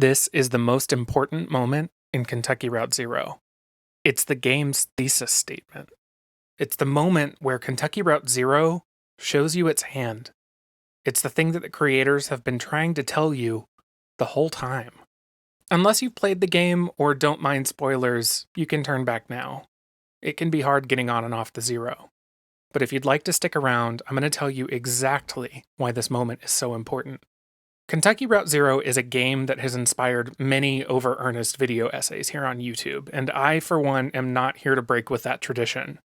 This is the most important moment in Kentucky Route Zero. It's the game's thesis statement. It's the moment where Kentucky Route Zero shows you its hand. It's the thing that the creators have been trying to tell you the whole time. Unless you've played the game or don't mind spoilers, you can turn back now. It can be hard getting on and off the Zero. But if you'd like to stick around, I'm going to tell you exactly why this moment is so important. Kentucky Route Zero is a game that has inspired many over-earnest video essays here on YouTube, and I, for one, am not here to break with that tradition.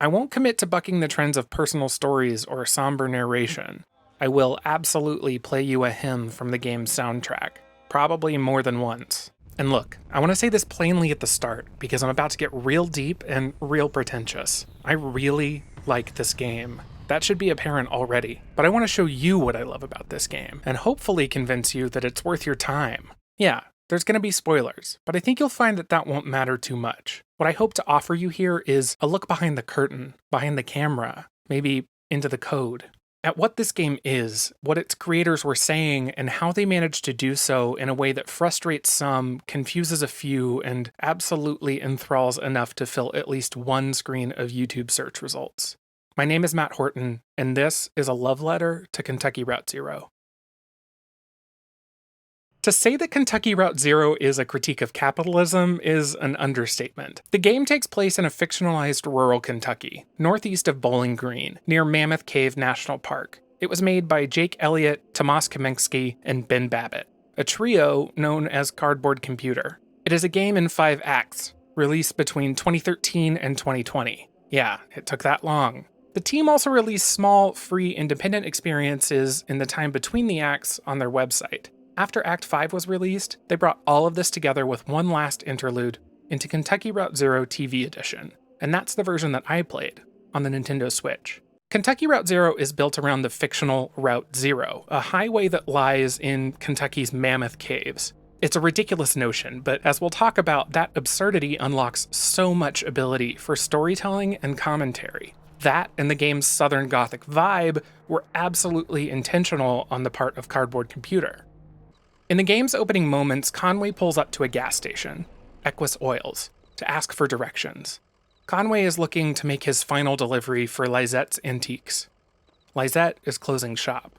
I won't commit to bucking the trends of personal stories or somber narration. I will absolutely play you a hymn from the game's soundtrack, probably more than once. And look, I want to say this plainly at the start, because I'm about to get real deep and real pretentious. I really like this game. That should be apparent already, but I want to show you what I love about this game, and hopefully convince you that it's worth your time. Yeah, there's going to be spoilers, but I think you'll find that that won't matter too much. What I hope to offer you here is a look behind the curtain, behind the camera, maybe into the code, at what this game is, what its creators were saying, and how they managed to do so in a way that frustrates some, confuses a few, and absolutely enthralls enough to fill at least one screen of YouTube search results. My name is Matt Horton, and this is a love letter to Kentucky Route Zero. To say that Kentucky Route Zero is a critique of capitalism is an understatement. The game takes place in a fictionalized rural Kentucky, northeast of Bowling Green, near Mammoth Cave National Park. It was made by Jake Elliott, Tomas Kaminsky, and Ben Babbitt, a trio known as Cardboard Computer. It is a game in 5 acts, released between 2013 and 2020. Yeah, it took that long. The team also released small, free, independent experiences in the time between the acts on their website. After Act 5 was released, they brought all of this together with one last interlude into Kentucky Route Zero TV Edition, and that's the version that I played on the Nintendo Switch. Kentucky Route Zero is built around the fictional Route Zero, a highway that lies in Kentucky's Mammoth Caves. It's a ridiculous notion, but as we'll talk about, that absurdity unlocks so much ability for storytelling and commentary. That and the game's Southern Gothic vibe were absolutely intentional on the part of Cardboard Computer. In the game's opening moments, Conway pulls up to a gas station, Equus Oils, to ask for directions. Conway is looking to make his final delivery for Lizette's Antiques. Lizette is closing shop.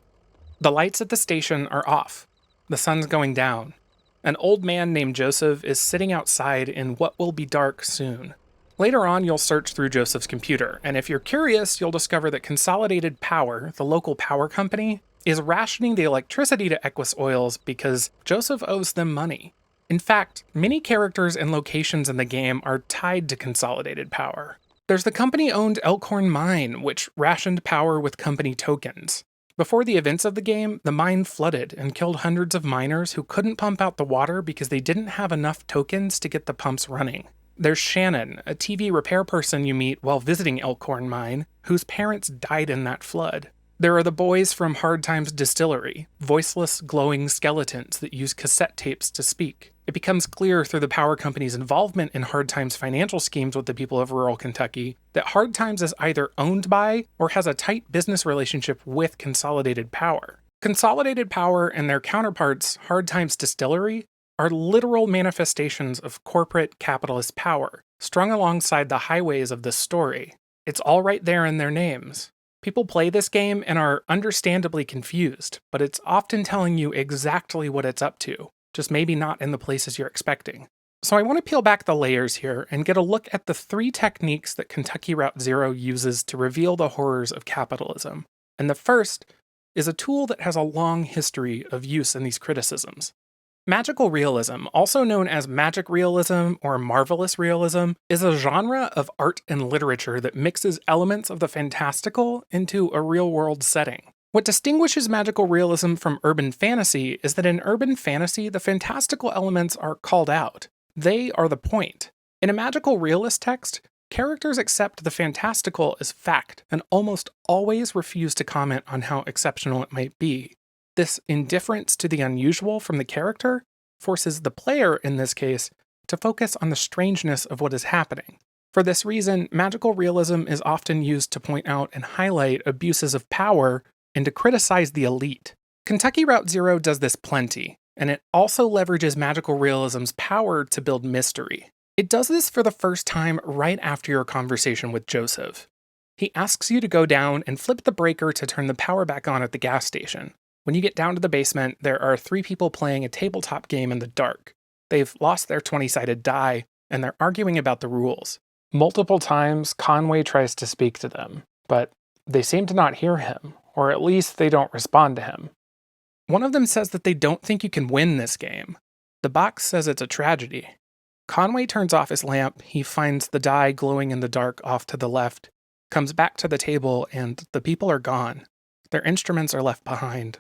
The lights at the station are off. The sun's going down. An old man named Joseph is sitting outside in what will be dark soon. Later on, you'll search through Joseph's computer, and if you're curious, you'll discover that Consolidated Power, the local power company, is rationing the electricity to Equus Oils because Joseph owes them money. In fact, many characters and locations in the game are tied to Consolidated Power. There's the company-owned Elkhorn Mine, which rationed power with company tokens. Before the events of the game, the mine flooded and killed hundreds of miners who couldn't pump out the water because they didn't have enough tokens to get the pumps running. There's Shannon, a TV repair person you meet while visiting Elkhorn Mine, whose parents died in that flood. There are the boys from Hard Times Distillery, voiceless, glowing skeletons that use cassette tapes to speak. It becomes clear through the power company's involvement in Hard Times' financial schemes with the people of rural Kentucky that Hard Times is either owned by or has a tight business relationship with Consolidated Power. Consolidated Power and their counterparts, Hard Times Distillery, are literal manifestations of corporate capitalist power, strung alongside the highways of this story. It's all right there in their names. People play this game and are understandably confused, but it's often telling you exactly what it's up to, just maybe not in the places you're expecting. So I want to peel back the layers here and get a look at the 3 techniques that Kentucky Route Zero uses to reveal the horrors of capitalism. And the first is a tool that has a long history of use in these criticisms. Magical realism, also known as magic realism or marvelous realism, is a genre of art and literature that mixes elements of the fantastical into a real-world setting. What distinguishes magical realism from urban fantasy is that in urban fantasy, the fantastical elements are called out. They are the point. In a magical realist text, characters accept the fantastical as fact and almost always refuse to comment on how exceptional it might be. This indifference to the unusual from the character forces the player, in this case, to focus on the strangeness of what is happening. For this reason, magical realism is often used to point out and highlight abuses of power and to criticize the elite. Kentucky Route Zero does this plenty. and it also leverages magical realism's power to build mystery. It does this for the first time right after your conversation with Joseph. He asks you to go down and flip the breaker to turn the power back on at the gas station. When you get down to the basement, there are 3 people playing a tabletop game in the dark. They've lost their 20-sided die, and they're arguing about the rules. Multiple times, Conway tries to speak to them, but they seem to not hear him, or at least they don't respond to him. One of them says that they don't think you can win this game. The box says it's a tragedy. Conway turns off his lamp, he finds the die glowing in the dark off to the left, comes back to the table, and the people are gone. Their instruments are left behind.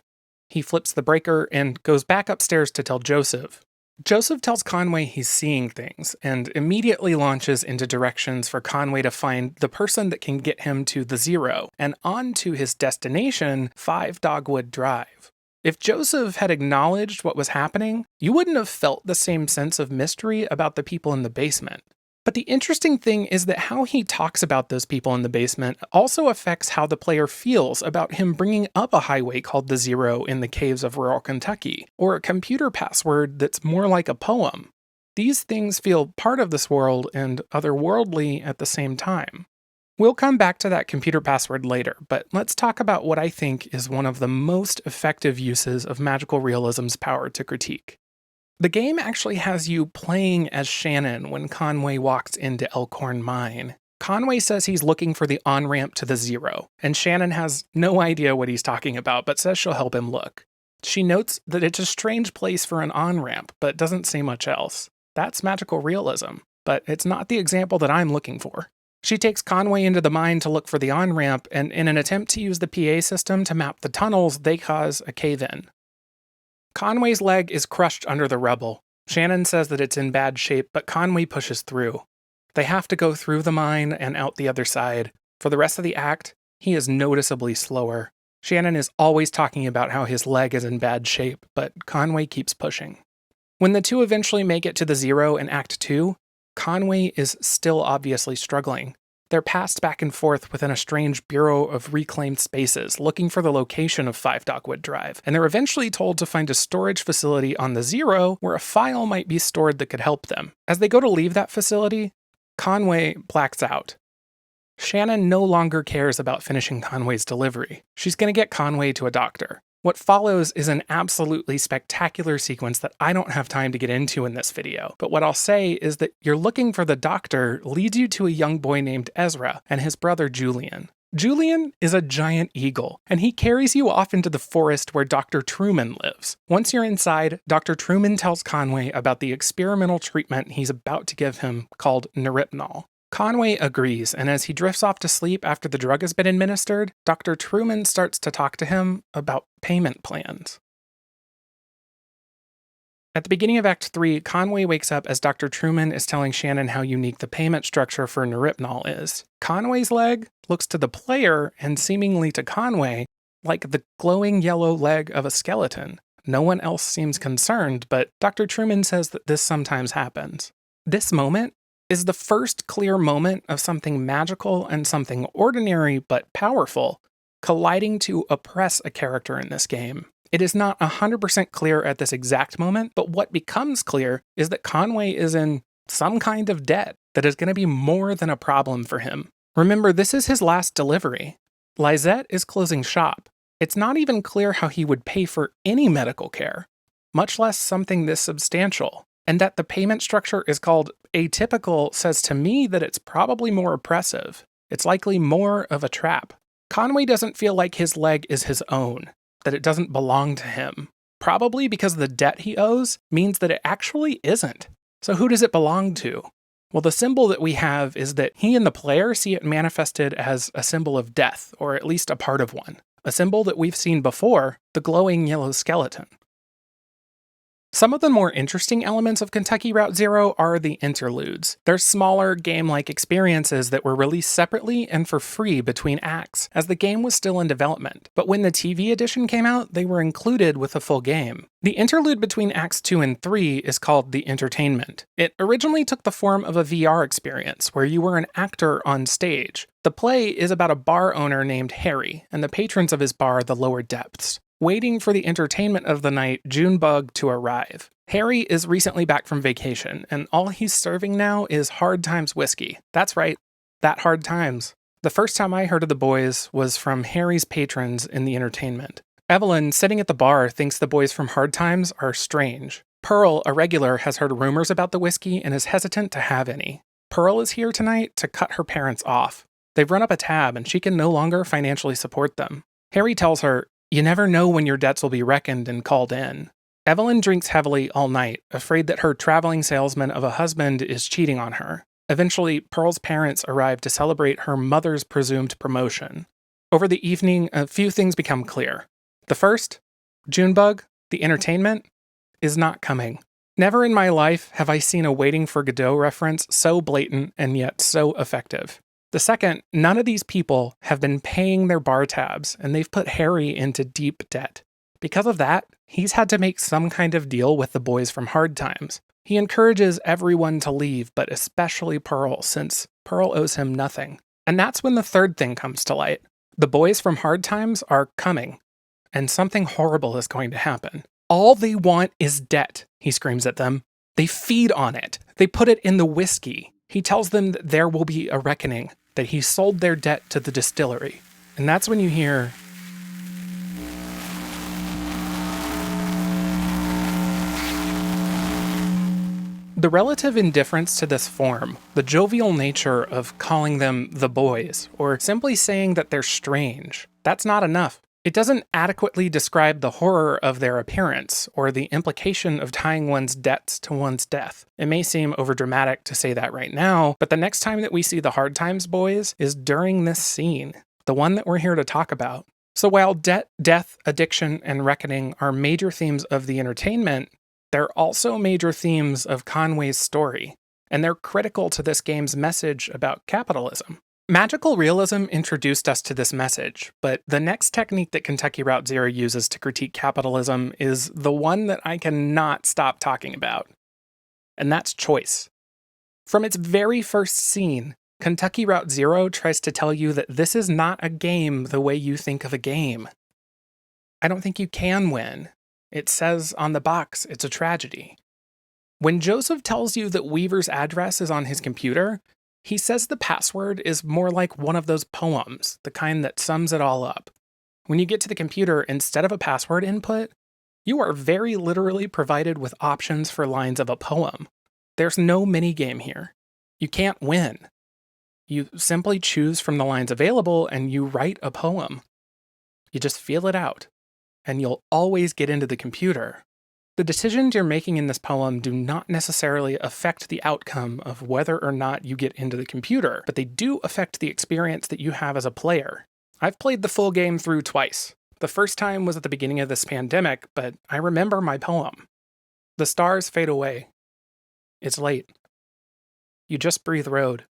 He flips the breaker and goes back upstairs to tell Joseph. Joseph tells Conway he's seeing things, and immediately launches into directions for Conway to find the person that can get him to the 0, and on to his destination, 5 Dogwood Drive. If Joseph had acknowledged what was happening, you wouldn't have felt the same sense of mystery about the people in the basement. But the interesting thing is that how he talks about those people in the basement also affects how the player feels about him bringing up a highway called the 0 in the caves of rural Kentucky, or a computer password that's more like a poem. These things feel part of this world and otherworldly at the same time. We'll come back to that computer password later, but let's talk about what I think is one of the most effective uses of magical realism's power to critique. The game actually has you playing as Shannon when Conway walks into Elkhorn Mine. Conway says he's looking for the on-ramp to the 0, and Shannon has no idea what he's talking about, but says she'll help him look. She notes that it's a strange place for an on-ramp, but doesn't say much else. That's magical realism, but it's not the example that I'm looking for. She takes Conway into the mine to look for the on-ramp, and in an attempt to use the PA system to map the tunnels, they cause a cave-in. Conway's leg is crushed under the rubble. Shannon says that it's in bad shape, but Conway pushes through. They have to go through the mine and out the other side. For the rest of the act, he is noticeably slower. Shannon is always talking about how his leg is in bad shape, but Conway keeps pushing. When the two eventually make it to the 0 in Act 2, Conway is still obviously struggling. They're passed back and forth within a strange Bureau of Reclaimed Spaces, looking for the location of 5 Dogwood Drive, and they're eventually told to find a storage facility on the 0 where a file might be stored that could help them. As they go to leave that facility, Conway blacks out. Shannon no longer cares about finishing Conway's delivery. She's going to get Conway to a doctor. What follows is an absolutely spectacular sequence that I don't have time to get into in this video, but what I'll say is that you're looking for the doctor leads you to a young boy named Ezra and his brother Julian. Julian is a giant eagle, and he carries you off into the forest where Dr. Truman lives. Once you're inside, Dr. Truman tells Conway about the experimental treatment he's about to give him called Neripnol. Conway agrees, and as he drifts off to sleep after the drug has been administered, Dr. Truman starts to talk to him about payment plans. At the beginning of Act 3, Conway wakes up as Dr. Truman is telling Shannon how unique the payment structure for Neripnol is. Conway's leg looks to the player, and seemingly to Conway, like the glowing yellow leg of a skeleton. No one else seems concerned, but Dr. Truman says that this sometimes happens. This moment is the first clear moment of something magical and something ordinary but powerful colliding to oppress a character in this game. It is not 100% clear at this exact moment, but what becomes clear is that Conway is in some kind of debt that is going to be more than a problem for him. Remember, this is his last delivery. Lizette is closing shop. It's not even clear how he would pay for any medical care, much less something this substantial. And that the payment structure is called atypical says to me that it's probably more oppressive. It's likely more of a trap. Conway doesn't feel like his leg is his own, that it doesn't belong to him. Probably because the debt he owes means that it actually isn't. So who does it belong to? Well, the symbol that we have is that he and the player see it manifested as a symbol of death, or at least a part of one. A symbol that we've seen before, the glowing yellow skeleton. Some of the more interesting elements of Kentucky Route Zero are the interludes. They're smaller, game-like experiences that were released separately and for free between acts, as the game was still in development. But when the TV edition came out, they were included with the full game. The interlude between Acts 2 and 3 is called The Entertainment. It originally took the form of a VR experience, where you were an actor on stage. The play is about a bar owner named Harry, and the patrons of his bar, the Lower Depths. waiting for the entertainment of the night, Junebug, to arrive. Harry is recently back from vacation, and all he's serving now is Hard Times whiskey. That's right, that Hard Times. The first time I heard of the boys was from Harry's patrons in the entertainment. Evelyn, sitting at the bar, thinks the boys from Hard Times are strange. Pearl, a regular, has heard rumors about the whiskey and is hesitant to have any. Pearl is here tonight to cut her parents off. They've run up a tab and she can no longer financially support them. Harry tells her, "You never know when your debts will be reckoned and called in." Evelyn drinks heavily all night, afraid that her traveling salesman of a husband is cheating on her. Eventually, Pearl's parents arrive to celebrate her mother's presumed promotion. Over the evening, a few things become clear. The first, Junebug, the entertainment, is not coming. Never in my life have I seen a Waiting for Godot reference so blatant and yet so effective. The second, none of these people have been paying their bar tabs, and they've put Harry into deep debt. Because of that, he's had to make some kind of deal with the boys from Hard Times. He encourages everyone to leave, but especially Pearl, since Pearl owes him nothing. And that's when the third thing comes to light. The boys from Hard Times are coming, and something horrible is going to happen. All they want is debt, he screams at them. They feed on it. They put it in the whiskey. He tells them that there will be a reckoning, that he sold their debt to the distillery. And that's when you hear... The relative indifference to this form, the jovial nature of calling them the boys, or simply saying that they're strange, that's not enough. It doesn't adequately describe the horror of their appearance, or the implication of tying one's debts to one's death. It may seem overdramatic to say that right now, but the next time that we see the Hard Times boys is during this scene, the one that we're here to talk about. So while debt, death, addiction, and reckoning are major themes of the entertainment, they're also major themes of Conway's story, and they're critical to this game's message about capitalism. Magical realism introduced us to this message, but the next technique that Kentucky Route Zero uses to critique capitalism is the one that I cannot stop talking about, and that's choice. From its very first scene, Kentucky Route Zero tries to tell you that this is not a game the way you think of a game. I don't think you can win. It says on the box it's a tragedy. When Joseph tells you that Weaver's address is on his computer, he says the password is more like one of those poems, the kind that sums it all up. When you get to the computer, instead of a password input, you are very literally provided with options for lines of a poem. There's no minigame here. You can't win. You simply choose from the lines available and you write a poem. You just feel it out, and you'll always get into the computer. The decisions you're making in this poem do not necessarily affect the outcome of whether or not you get into the computer, but they do affect the experience that you have as a player. I've played the full game through twice. The first time was at the beginning of this pandemic, but I remember my poem. The stars fade away. It's late. You just breathe road.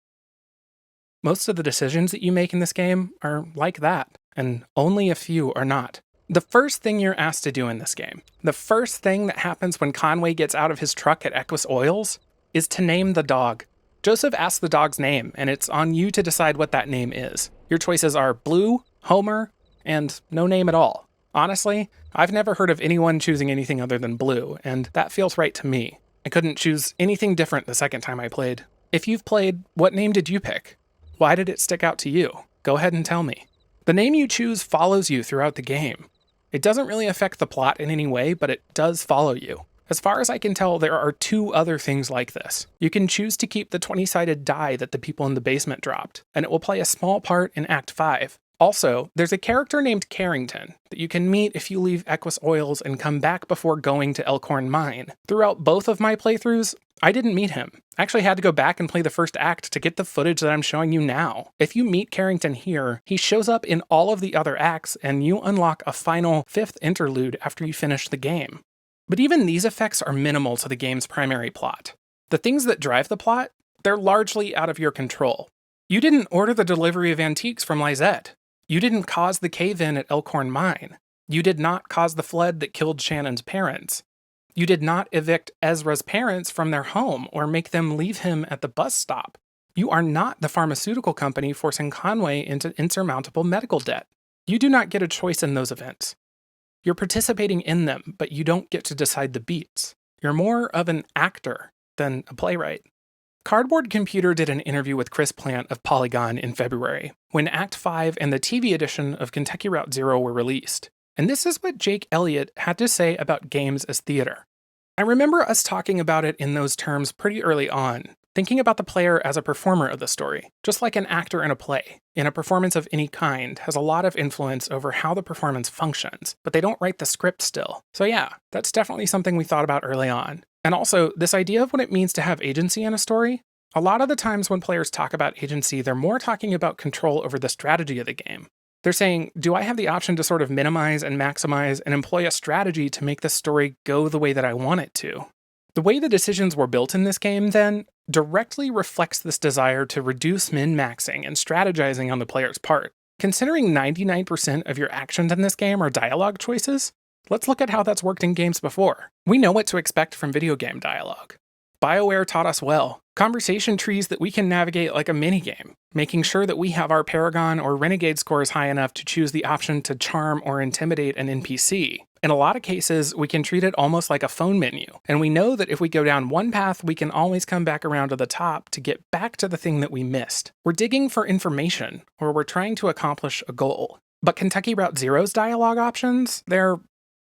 Most of the decisions that you make in this game are like that, and only a few are not. The first thing you're asked to do in this game, the first thing that happens when Conway gets out of his truck at Equus Oils, is to name the dog. Joseph asks the dog's name, and it's on you to decide what that name is. Your choices are Blue, Homer, and no name at all. Honestly, I've never heard of anyone choosing anything other than Blue, and that feels right to me. I couldn't choose anything different the second time I played. If you've played, what name did you pick? Why did it stick out to you? Go ahead and tell me. The name you choose follows you throughout the game. It doesn't really affect the plot in any way, but it does follow you. As far as I can tell, there are 2 other things like this. You can choose to keep the 20-sided die that the people in the basement dropped, and it will play a small part in Act 5. Also, there's a character named Carrington that you can meet if you leave Equus Oils and come back before going to Elkhorn Mine. Throughout both of my playthroughs, I didn't meet him. I actually had to go back and play the first act to get the footage that I'm showing you now. If you meet Carrington here, he shows up in all of the other acts, and you unlock a final 5th interlude after you finish the game. But even these effects are minimal to the game's primary plot. The things that drive the plot, they're largely out of your control. You didn't order the delivery of antiques from Lizette. You didn't cause the cave-in at Elkhorn Mine. You did not cause the flood that killed Shannon's parents. You did not evict Ezra's parents from their home or make them leave him at the bus stop. You are not the pharmaceutical company forcing Conway into insurmountable medical debt. You do not get a choice in those events. You're participating in them, but you don't get to decide the beats. You're more of an actor than a playwright. Cardboard Computer did an interview with Chris Plant of Polygon in February, when Act 5 and the TV edition of Kentucky Route Zero were released. And this is what Jake Elliott had to say about games as theater. I remember us talking about it in those terms pretty early on, thinking about the player as a performer of the story, just like an actor in a play. In a performance of any kind has a lot of influence over how the performance functions, but they don't write the script still. So yeah, that's definitely something we thought about early on. And also, this idea of what it means to have agency in a story, a lot of the times when players talk about agency, they're more talking about control over the strategy of the game. They're saying, do I have the option to sort of minimize and maximize and employ a strategy to make the story go the way that I want it to? The way the decisions were built in this game, then, directly reflects this desire to reduce min-maxing and strategizing on the player's part. Considering 99% of your actions in this game are dialogue choices, let's look at how that's worked in games before. We know what to expect from video game dialogue. BioWare taught us well. Conversation trees that we can navigate like a minigame, making sure that we have our Paragon or Renegade scores high enough to choose the option to charm or intimidate an NPC. In a lot of cases, we can treat it almost like a phone menu, and we know that if we go down one path, we can always come back around to the top to get back to the thing that we missed. We're digging for information, or we're trying to accomplish a goal. But Kentucky Route Zero's dialogue options, they're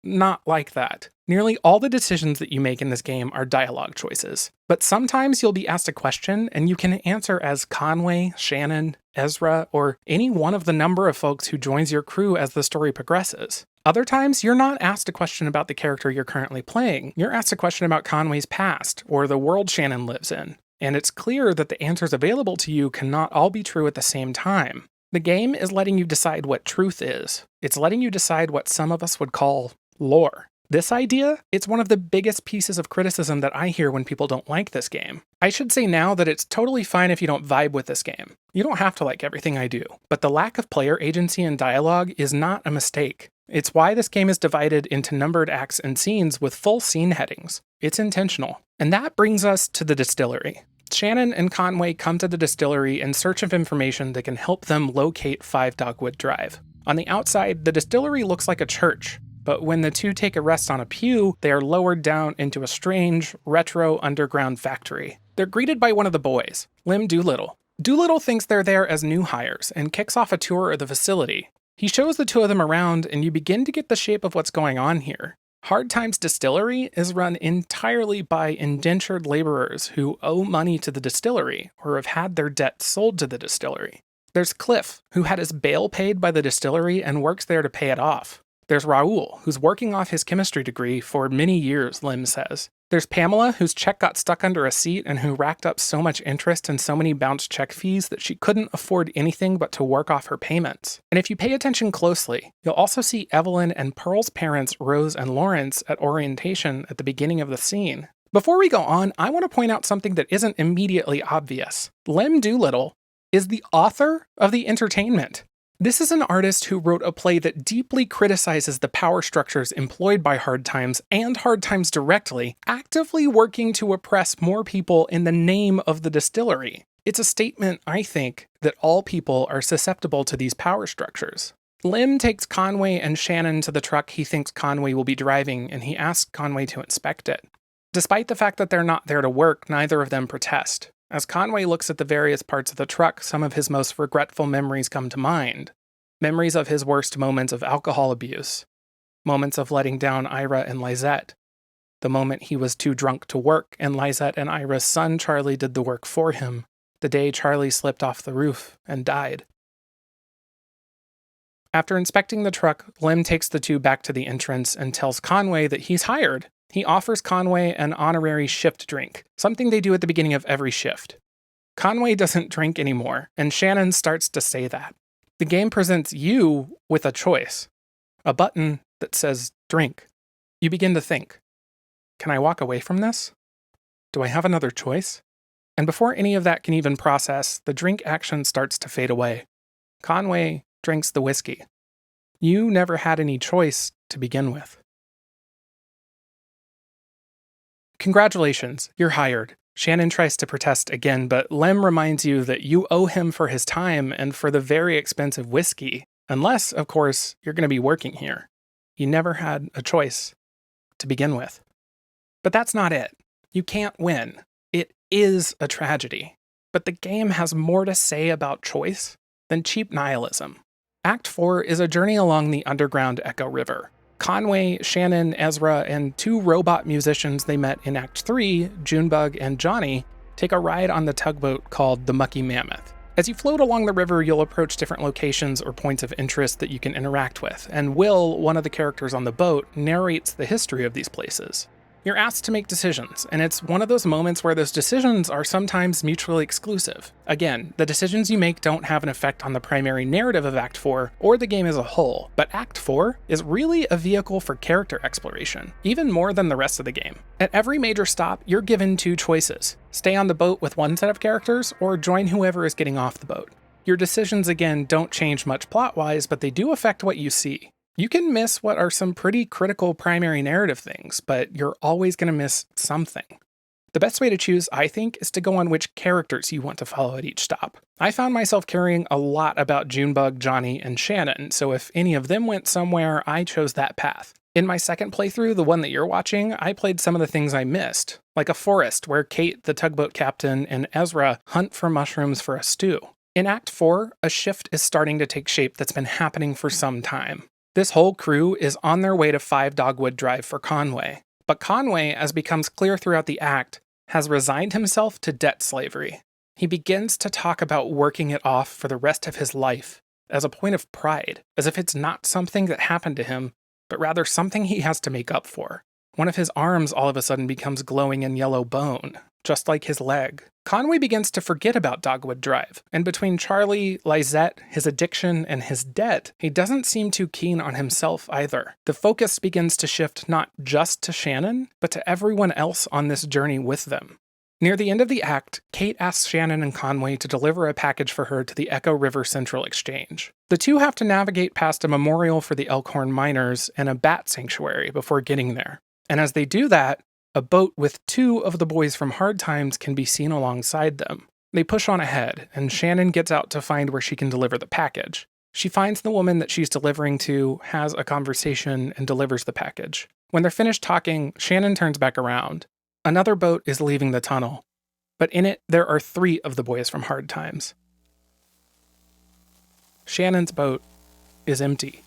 not like that. Nearly all the decisions that you make in this game are dialogue choices. But sometimes you'll be asked a question, and you can answer as Conway, Shannon, Ezra, or any one of the number of folks who joins your crew as the story progresses. Other times, you're not asked a question about the character you're currently playing. You're asked a question about Conway's past, or the world Shannon lives in. And it's clear that the answers available to you cannot all be true at the same time. The game is letting you decide what truth is. It's letting you decide what some of us would call lore. This idea, it's one of the biggest pieces of criticism that I hear when people don't like this game. I should say now that it's totally fine if you don't vibe with this game. You don't have to like everything I do. But the lack of player agency and dialogue is not a mistake. It's why this game is divided into numbered acts and scenes with full scene headings. It's intentional. And that brings us to the distillery. Shannon and Conway come to the distillery in search of information that can help them locate 5 Dogwood Drive. On the outside, the distillery looks like a church. But when the two take a rest on a pew, they are lowered down into a strange, retro underground factory. They're greeted by one of the boys, Lim Doolittle. Doolittle thinks they're there as new hires and kicks off a tour of the facility. He shows the two of them around, and you begin to get the shape of what's going on here. Hard Times Distillery is run entirely by indentured laborers who owe money to the distillery or have had their debt sold to the distillery. There's Cliff, who had his bail paid by the distillery and works there to pay it off. There's Raoul, who's working off his chemistry degree for many years, Lim says. There's Pamela, whose check got stuck under a seat and who racked up so much interest and so many bounced check fees that she couldn't afford anything but to work off her payments. And if you pay attention closely, you'll also see Evelyn and Pearl's parents, Rose and Lawrence, at orientation at the beginning of the scene. Before we go on, I want to point out something that isn't immediately obvious. Lim Doolittle is the author of the entertainment. This is an artist who wrote a play that deeply criticizes the power structures employed by Hard Times and Hard Times directly, actively working to oppress more people in the name of the distillery. It's a statement, I think, that all people are susceptible to these power structures. Lim takes Conway and Shannon to the truck he thinks Conway will be driving, and he asks Conway to inspect it. Despite the fact that they're not there to work, neither of them protest. As Conway looks at the various parts of the truck, some of his most regretful memories come to mind. Memories of his worst moments of alcohol abuse. Moments of letting down Ira and Lizette. The moment he was too drunk to work, and Lizette and Ira's son Charlie did the work for him. The day Charlie slipped off the roof and died. After inspecting the truck, Lim takes the two back to the entrance and tells Conway that he's hired. He offers Conway an honorary shift drink, something they do at the beginning of every shift. Conway doesn't drink anymore, and Shannon starts to say that. The game presents you with a choice, a button that says drink. You begin to think, can I walk away from this? Do I have another choice? And before any of that can even process, the drink action starts to fade away. Conway drinks the whiskey. You never had any choice to begin with. Congratulations, you're hired. Shannon tries to protest again, but Lem reminds you that you owe him for his time and for the very expensive whiskey, unless, of course, you're going to be working here. You never had a choice to begin with. But that's not it. You can't win. It is a tragedy. But the game has more to say about choice than cheap nihilism. Act 4 is a journey along the underground Echo River. Conway, Shannon, Ezra, and 2 robot musicians they met in Act 3, Junebug and Johnny, take a ride on the tugboat called the Mucky Mammoth. As you float along the river, you'll approach different locations or points of interest that you can interact with, and Will, one of the characters on the boat, narrates the history of these places. You're asked to make decisions, and it's one of those moments where those decisions are sometimes mutually exclusive. Again, the decisions you make don't have an effect on the primary narrative of Act 4 or the game as a whole, but Act 4 is really a vehicle for character exploration, even more than the rest of the game. At every major stop, you're given 2 choices: stay on the boat with one set of characters, or join whoever is getting off the boat. Your decisions, again, don't change much plot-wise, but they do affect what you see. You can miss what are some pretty critical primary narrative things, but you're always going to miss something. The best way to choose, I think, is to go on which characters you want to follow at each stop. I found myself caring a lot about Junebug, Johnny, and Shannon, so if any of them went somewhere, I chose that path. In my second playthrough, the one that you're watching, I played some of the things I missed, like a forest where Kate, the tugboat captain, and Ezra hunt for mushrooms for a stew. In Act 4, a shift is starting to take shape that's been happening for some time. This whole crew is on their way to 5 Dogwood Drive for Conway. But Conway, as becomes clear throughout the act, has resigned himself to debt slavery. He begins to talk about working it off for the rest of his life, as a point of pride, as if it's not something that happened to him, but rather something he has to make up for. One of his arms all of a sudden becomes glowing in yellow bone, just like his leg. Conway begins to forget about Dogwood Drive, and between Charlie, Lizette, his addiction, and his debt, he doesn't seem too keen on himself either. The focus begins to shift not just to Shannon, but to everyone else on this journey with them. Near the end of the act, Kate asks Shannon and Conway to deliver a package for her to the Echo River Central Exchange. The 2 have to navigate past a memorial for the Elkhorn miners and a bat sanctuary before getting there. And as they do that, a boat with 2 of the boys from Hard Times can be seen alongside them. They push on ahead, and Shannon gets out to find where she can deliver the package. She finds the woman that she's delivering to, has a conversation, and delivers the package. When they're finished talking, Shannon turns back around. Another boat is leaving the tunnel, but in it there are 3 of the boys from Hard Times. Shannon's boat is empty.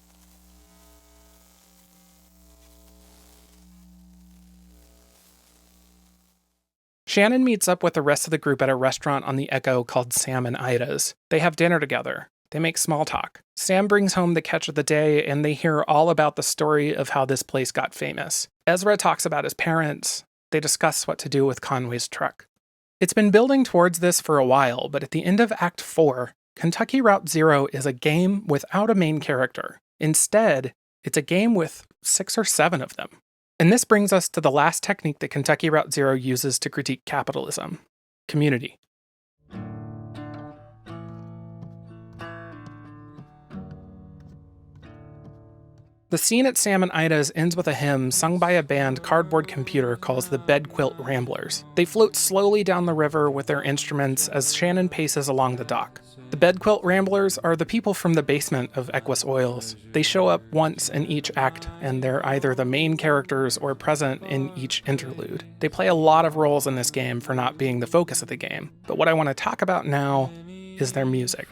Shannon meets up with the rest of the group at a restaurant on the Echo called Sam and Ida's. They have dinner together. They make small talk. Sam brings home the catch of the day, and they hear all about the story of how this place got famous. Ezra talks about his parents. They discuss what to do with Conway's truck. It's been building towards this for a while, but at the end of Act 4, Kentucky Route Zero is a game without a main character. Instead, it's a game with 6 or 7 of them. And this brings us to the last technique that Kentucky Route Zero uses to critique capitalism: community. The scene at Sam and Ida's ends with a hymn sung by a band Cardboard Computer calls the Bed Quilt Ramblers. They float slowly down the river with their instruments as Shannon paces along the dock. The Bed Quilt Ramblers are the people from the basement of Equus Oils. They show up once in each act, and they're either the main characters or present in each interlude. They play a lot of roles in this game for not being the focus of the game, but what I want to talk about now is their music.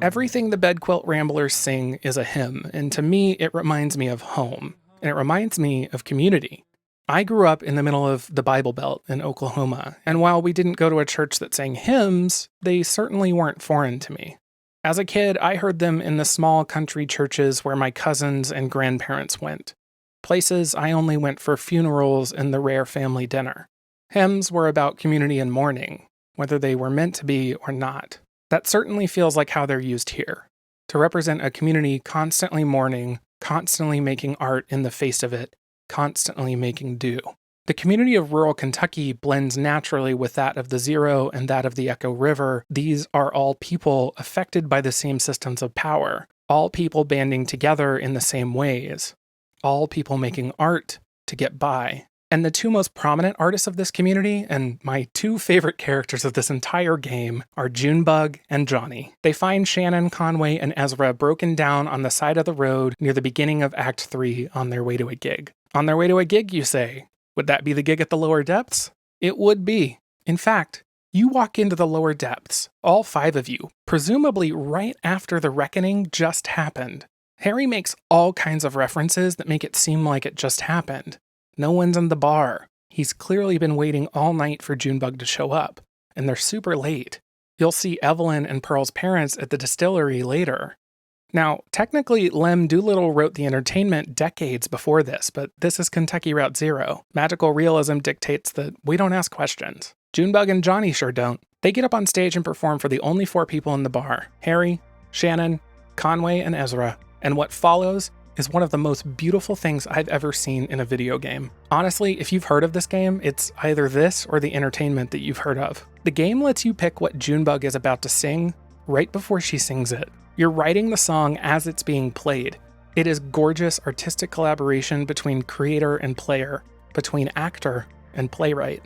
Everything the Bed Quilt Ramblers sing is a hymn, and to me, it reminds me of home, and it reminds me of community. I grew up in the middle of the Bible Belt in Oklahoma, and while we didn't go to a church that sang hymns, they certainly weren't foreign to me. As a kid, I heard them in the small country churches where my cousins and grandparents went, places I only went for funerals and the rare family dinner. Hymns were about community and mourning, whether they were meant to be or not. That certainly feels like how they're used here, to represent a community constantly mourning, constantly making art in the face of it, constantly making do. The community of rural Kentucky blends naturally with that of the Zero and that of the Echo River. These are all people affected by the same systems of power, all people banding together in the same ways, all people making art to get by. And the two most prominent artists of this community, and my two favorite characters of this entire game, are Junebug and Johnny. They find Shannon, Conway, and Ezra broken down on the side of the road near the beginning of Act 3 on their way to a gig. On their way to a gig, you say? Would that be the gig at the lower depths? It would be. In fact, you walk into the lower depths, all 5 of you, presumably right after the reckoning just happened. Harry makes all kinds of references that make it seem like it just happened. No one's in the bar. He's clearly been waiting all night for Junebug to show up, and they're super late. You'll see Evelyn and Pearl's parents at the distillery later. Now, technically, Lem Doolittle wrote the entertainment decades before this, but this is Kentucky Route Zero. Magical realism dictates that we don't ask questions. Junebug and Johnny sure don't. They get up on stage and perform for the only 4 people in the bar: Harry, Shannon, Conway, and Ezra. And what follows is one of the most beautiful things I've ever seen in a video game. Honestly, if you've heard of this game, it's either this or the entertainment that you've heard of. The game lets you pick what Junebug is about to sing right before she sings it. You're writing the song as it's being played. It is gorgeous artistic collaboration between creator and player, between actor and playwright.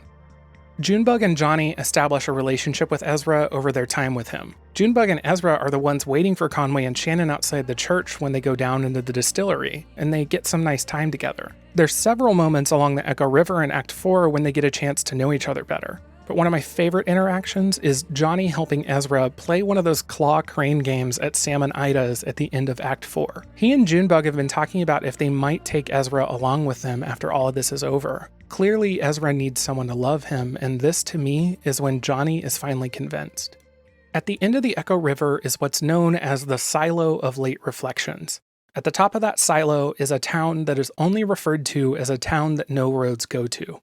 Junebug and Johnny establish a relationship with Ezra over their time with him. Junebug and Ezra are the ones waiting for Conway and Shannon outside the church when they go down into the distillery, and they get some nice time together. There's several moments along the Echo River in Act 4 when they get a chance to know each other better. But one of my favorite interactions is Johnny helping Ezra play one of those claw crane games at Sam and Ida's at the end of Act 4. He and Junebug have been talking about if they might take Ezra along with them after all of this is over. Clearly, Ezra needs someone to love him, and this, to me, is when Johnny is finally convinced. At the end of the Echo River is what's known as the Silo of Late Reflections. At the top of that silo is a town that is only referred to as a town that no roads go to.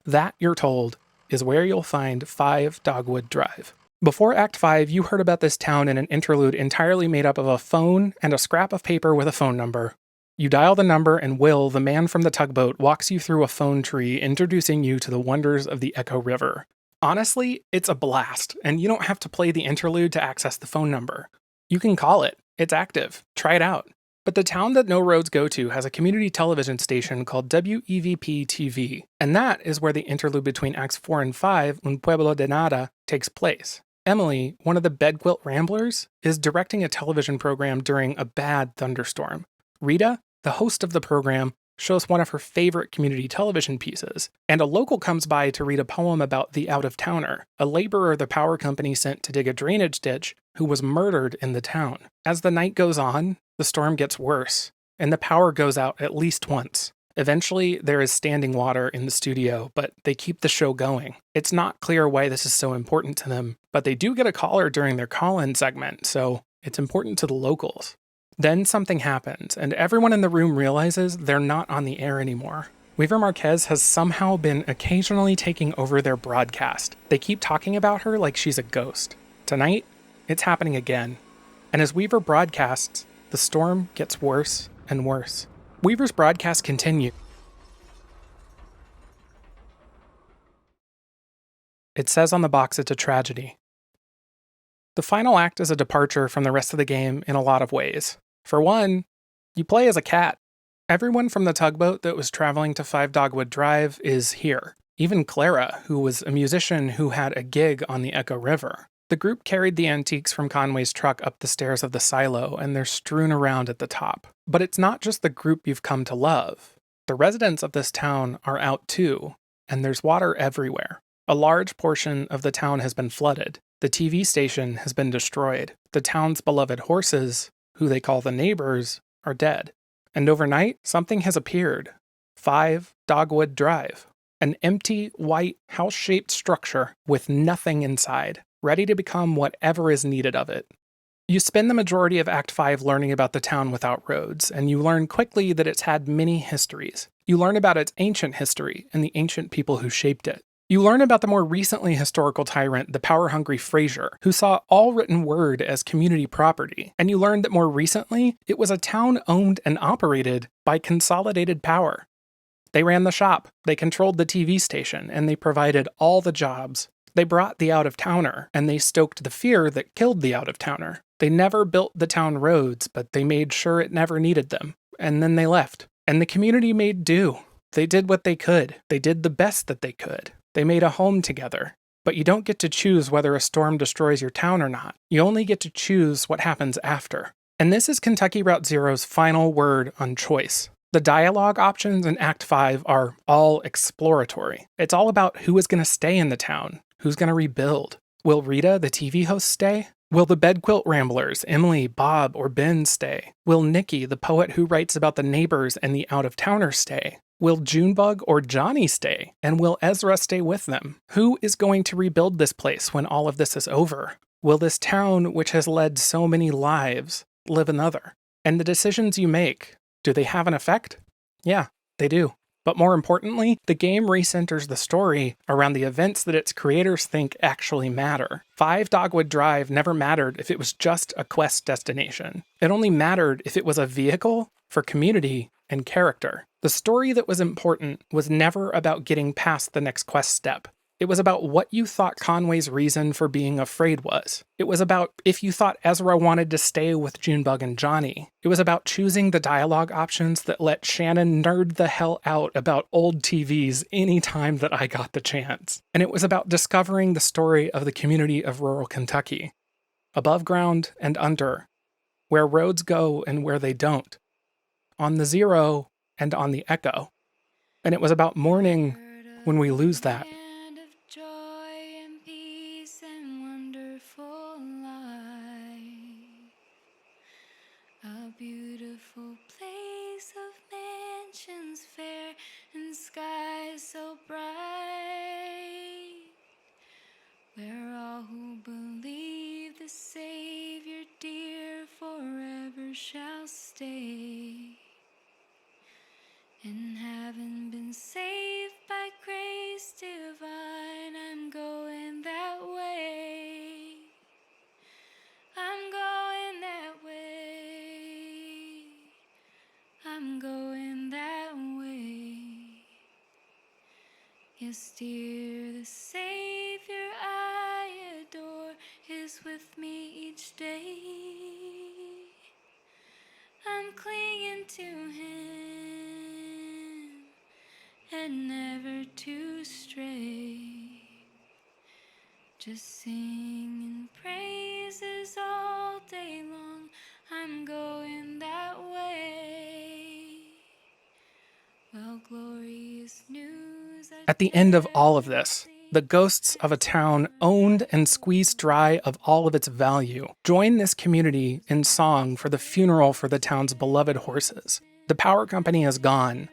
That, you're told, is where you'll find 5 Dogwood Drive. Before Act 5, you heard about this town in an interlude entirely made up of a phone and a scrap of paper with a phone number. You dial the number, and Will, the man from the tugboat, walks you through a phone tree, introducing you to the wonders of the Echo River. Honestly, it's a blast, and you don't have to play the interlude to access the phone number. You can call it. It's active. Try it out. But the town that no roads go to has a community television station called WEVP-TV, and that is where the interlude between Acts 4 and 5, Un Pueblo de Nada, takes place. Emily, one of the Bedquilt Ramblers, is directing a television program during a bad thunderstorm. Rita, the host of the program, shows one of her favorite community television pieces, and a local comes by to read a poem about the out-of-towner, a laborer the power company sent to dig a drainage ditch who was murdered in the town. As the night goes on, the storm gets worse, and the power goes out at least once. Eventually, there is standing water in the studio, but they keep the show going. It's not clear why this is so important to them, but they do get a caller during their call-in segment, so it's important to the locals. Then something happens, and everyone in the room realizes they're not on the air anymore. Weaver Marquez has somehow been occasionally taking over their broadcast. They keep talking about her like she's a ghost. Tonight, it's happening again. And as Weaver broadcasts, the storm gets worse and worse. Weaver's broadcast continues. It says on the box it's a tragedy. The final act is a departure from the rest of the game in a lot of ways. For one, you play as a cat. Everyone from the tugboat that was traveling to 5 Dogwood Drive is here. Even Clara, who was a musician who had a gig on the Echo River. The group carried the antiques from Conway's truck up the stairs of the silo, and they're strewn around at the top. But it's not just the group you've come to love. The residents of this town are out too, and there's water everywhere. A large portion of the town has been flooded. The TV station has been destroyed. The town's beloved horses, who they call the neighbors, are dead. And overnight, something has appeared. 5 Dogwood Drive. An empty, white, house-shaped structure with nothing inside, ready to become whatever is needed of it. You spend the majority of Act 5 learning about the town without roads, and you learn quickly that it's had many histories. You learn about its ancient history and the ancient people who shaped it. You learn about the more recently historical tyrant, the power-hungry Fraser, who saw all written word as community property, and you learn that more recently, it was a town owned and operated by Consolidated Power. They ran the shop, they controlled the TV station, and they provided all the jobs. They brought the out-of-towner, and they stoked the fear that killed the out-of-towner. They never built the town roads, but they made sure it never needed them. And then they left. And the community made do. They did what they could. They did the best that they could. They made a home together. But you don't get to choose whether a storm destroys your town or not. You only get to choose what happens after. And this is Kentucky Route Zero's final word on choice. The dialogue options in Act 5 are all exploratory. It's all about who is going to stay in the town, who's going to rebuild. Will Rita, the TV host, stay? Will the bedquilt ramblers, Emily, Bob, or Ben stay? Will Nikki, the poet who writes about the neighbors and the out-of-towners, stay? Will Junebug or Johnny stay? And will Ezra stay with them? Who is going to rebuild this place when all of this is over? Will this town, which has led so many lives, live another? And the decisions you make, do they have an effect? Yeah, they do. But more importantly, the game recenters the story around the events that its creators think actually matter. 5 Dogwood Drive never mattered if it was just a quest destination. It only mattered if it was a vehicle for community and character. The story that was important was never about getting past the next quest step. It was about what you thought Conway's reason for being afraid was. It was about if you thought Ezra wanted to stay with Junebug and Johnny. It was about choosing the dialogue options that let Shannon nerd the hell out about old TVs any time that I got the chance. And it was about discovering the story of the community of rural Kentucky. Above ground and under. Where roads go and where they don't. On the Zero and on the Echo. And it was about mourning when we lose that. A beautiful place of mansions fair and skies so bright, where all who believe the Savior dear forever shall stay. And having been saved by grace divine, I'm going that way. I'm going that way. I'm going that way. Yes, dear, the Savior I adore is with me each day. I'm clinging to Him and never to stray. Just singing praises all day long. I'm going that way. Well, glorious news. At the end of all of this, the ghosts of a town owned and squeezed dry of all of its value join this community in song for the funeral for the town's beloved horses. The power company is gone.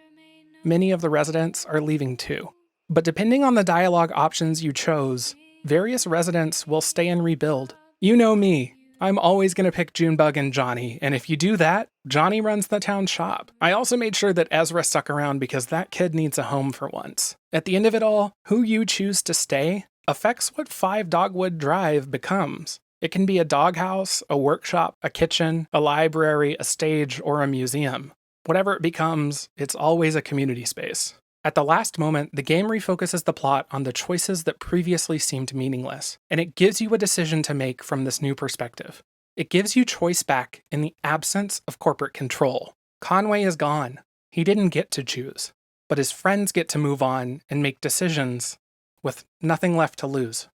Many of the residents are leaving too. But depending on the dialogue options you chose, various residents will stay and rebuild. You know me. I'm always going to pick Junebug and Johnny, and if you do that, Johnny runs the town shop. I also made sure that Ezra stuck around because that kid needs a home for once. At the end of it all, who you choose to stay affects what 5 Dogwood Drive becomes. It can be a doghouse, a workshop, a kitchen, a library, a stage, or a museum. Whatever it becomes, it's always a community space. At the last moment, the game refocuses the plot on the choices that previously seemed meaningless, and it gives you a decision to make from this new perspective. It gives you choice back in the absence of corporate control. Conway is gone. He didn't get to choose, but his friends get to move on and make decisions with nothing left to lose.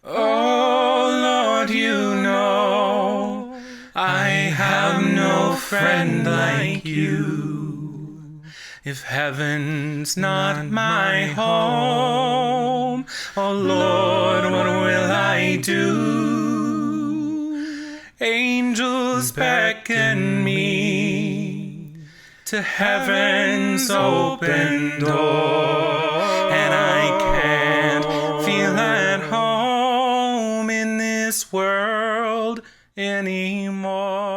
Oh Lord, you know I have no friend like you. If heaven's not my home, oh Lord, what will I do? Angels beckon me to heaven's open door, and I can't feel at home in this world anymore.